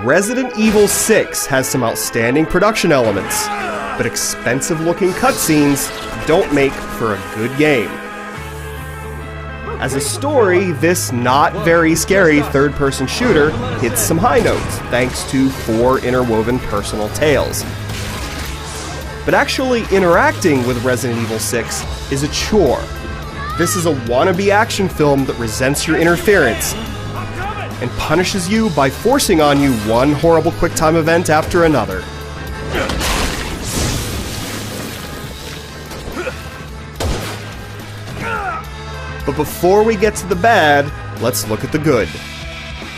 Resident Evil 6 has some outstanding production elements, but expensive-looking cutscenes don't make for a good game. As a story, this not very scary third-person shooter hits some high notes thanks to 4 interwoven personal tales. But actually interacting with Resident Evil 6 is a chore. This is a wannabe action film that resents your interference and punishes you by forcing on you one horrible QuickTime event after another. But before we get to the bad, let's look at the good.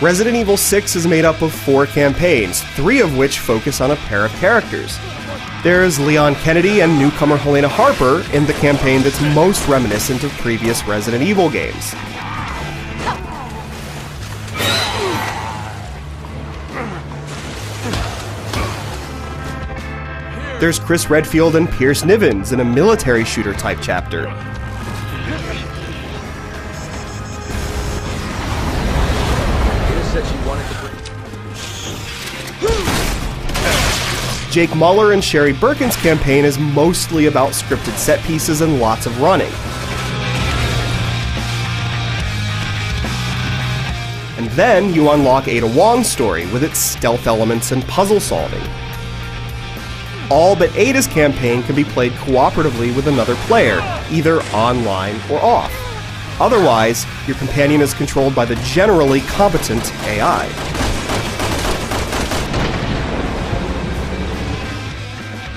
Resident Evil 6 is made up of 4 campaigns, 3 of which focus on a pair of characters. There's Leon Kennedy and newcomer Helena Harper in the campaign that's most reminiscent of previous Resident Evil games. There's Chris Redfield and Pierce Nivens in a military shooter type chapter. Jake Muller and Sherry Birkin's campaign is mostly about scripted set pieces and lots of running. And then you unlock Ada Wong's story with its stealth elements and puzzle solving. All but Ada's campaign can be played cooperatively with another player, either online or off. Otherwise, your companion is controlled by the generally competent AI.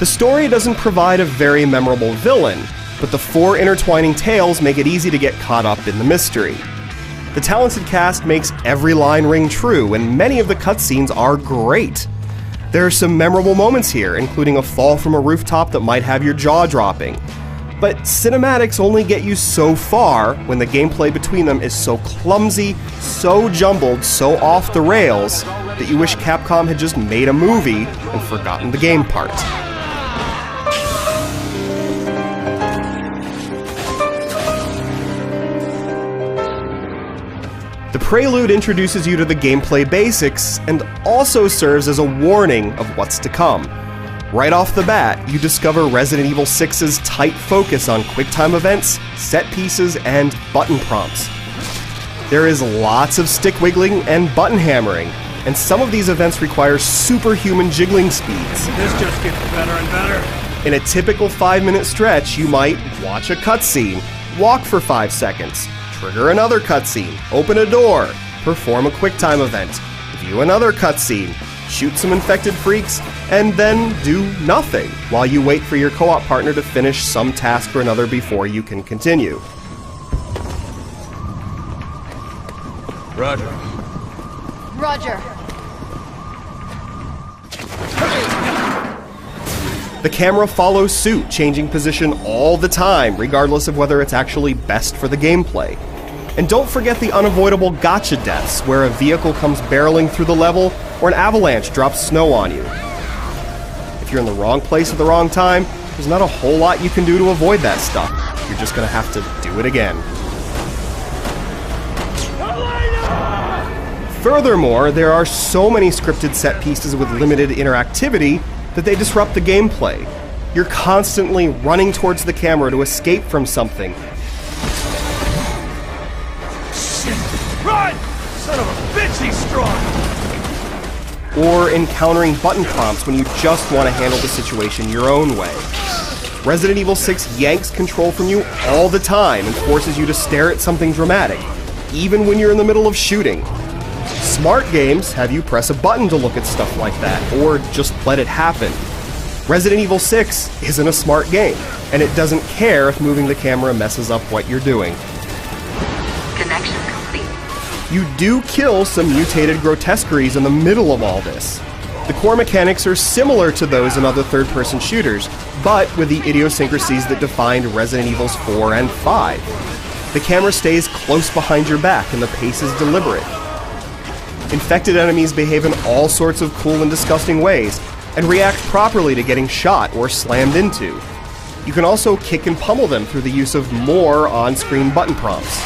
The story doesn't provide a very memorable villain, but the 4 intertwining tales make it easy to get caught up in the mystery. The talented cast makes every line ring true, and many of the cutscenes are great. There are some memorable moments here, including a fall from a rooftop that might have your jaw dropping. But cinematics only get you so far when the gameplay between them is so clumsy, so jumbled, so off the rails, that you wish Capcom had just made a movie and forgotten the game part. The prelude introduces you to the gameplay basics and also serves as a warning of what's to come. Right off the bat, you discover Resident Evil 6's tight focus on QuickTime events, set pieces, and button prompts. There is lots of stick wiggling and button hammering, and some of these events require superhuman jiggling speeds. This just gets better and better. In a typical 5-minute stretch, you might watch a cutscene, walk for 5 seconds, trigger another cutscene, open a door, perform a QuickTime event, view another cutscene, shoot some infected freaks, and then do nothing while you wait for your co-op partner to finish some task or another before you can continue. Roger. Roger. The camera follows suit, changing position all the time, regardless of whether it's actually best for the gameplay. And don't forget the unavoidable gotcha deaths, where a vehicle comes barreling through the level, or an avalanche drops snow on you. If you're in the wrong place at the wrong time, there's not a whole lot you can do to avoid that stuff. You're just gonna have to do it again. Furthermore, there are so many scripted set pieces with limited interactivity that they disrupt the gameplay. You're constantly running towards the camera to escape from something. Run! Son of a bitch, he's strong! Or encountering button prompts when you just want to handle the situation your own way. Resident Evil 6 yanks control from you all the time and forces you to stare at something dramatic, even when you're in the middle of shooting. Smart games have you press a button to look at stuff like that, or just let it happen. Resident Evil 6 isn't a smart game, and it doesn't care if moving the camera messes up what you're doing. Connection complete. You do kill some mutated grotesqueries in the middle of all this. The core mechanics are similar to those in other third-person shooters, but with the idiosyncrasies that defined Resident Evils 4 and 5. The camera stays close behind your back and the pace is deliberate. Infected enemies behave in all sorts of cool and disgusting ways, and react properly to getting shot or slammed into. You can also kick and pummel them through the use of more on-screen button prompts.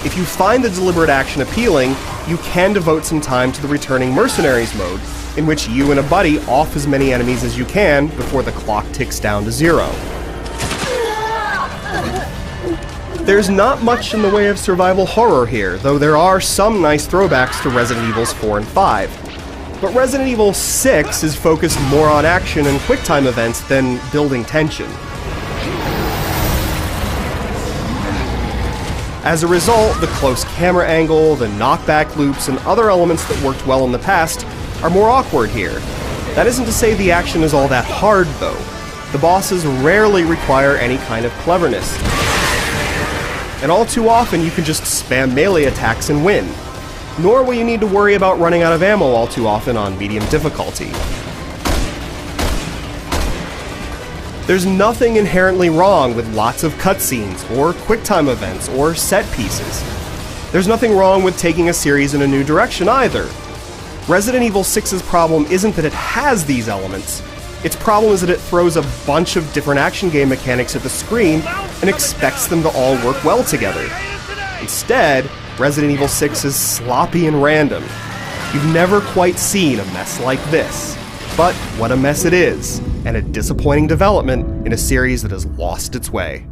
If you find the deliberate action appealing, you can devote some time to the returning mercenaries mode, in which you and a buddy off as many enemies as you can before the clock ticks down to 0. There's not much in the way of survival horror here, though there are some nice throwbacks to Resident Evils 4 and 5. But Resident Evil 6 is focused more on action and quick-time events than building tension. As a result, the close camera angle, the knockback loops, and other elements that worked well in the past are more awkward here. That isn't to say the action is all that hard, though. The bosses rarely require any kind of cleverness. And all too often you can just spam melee attacks and win. Nor will you need to worry about running out of ammo all too often on medium difficulty. There's nothing inherently wrong with lots of cutscenes, or quick-time events, or set pieces. There's nothing wrong with taking a series in a new direction either. Resident Evil 6's problem isn't that it has these elements. Its problem is that it throws a bunch of different action game mechanics at the screen and expects them to all work well together. Instead, Resident Evil 6 is sloppy and random. You've never quite seen a mess like this. But what a mess it is, and a disappointing development in a series that has lost its way.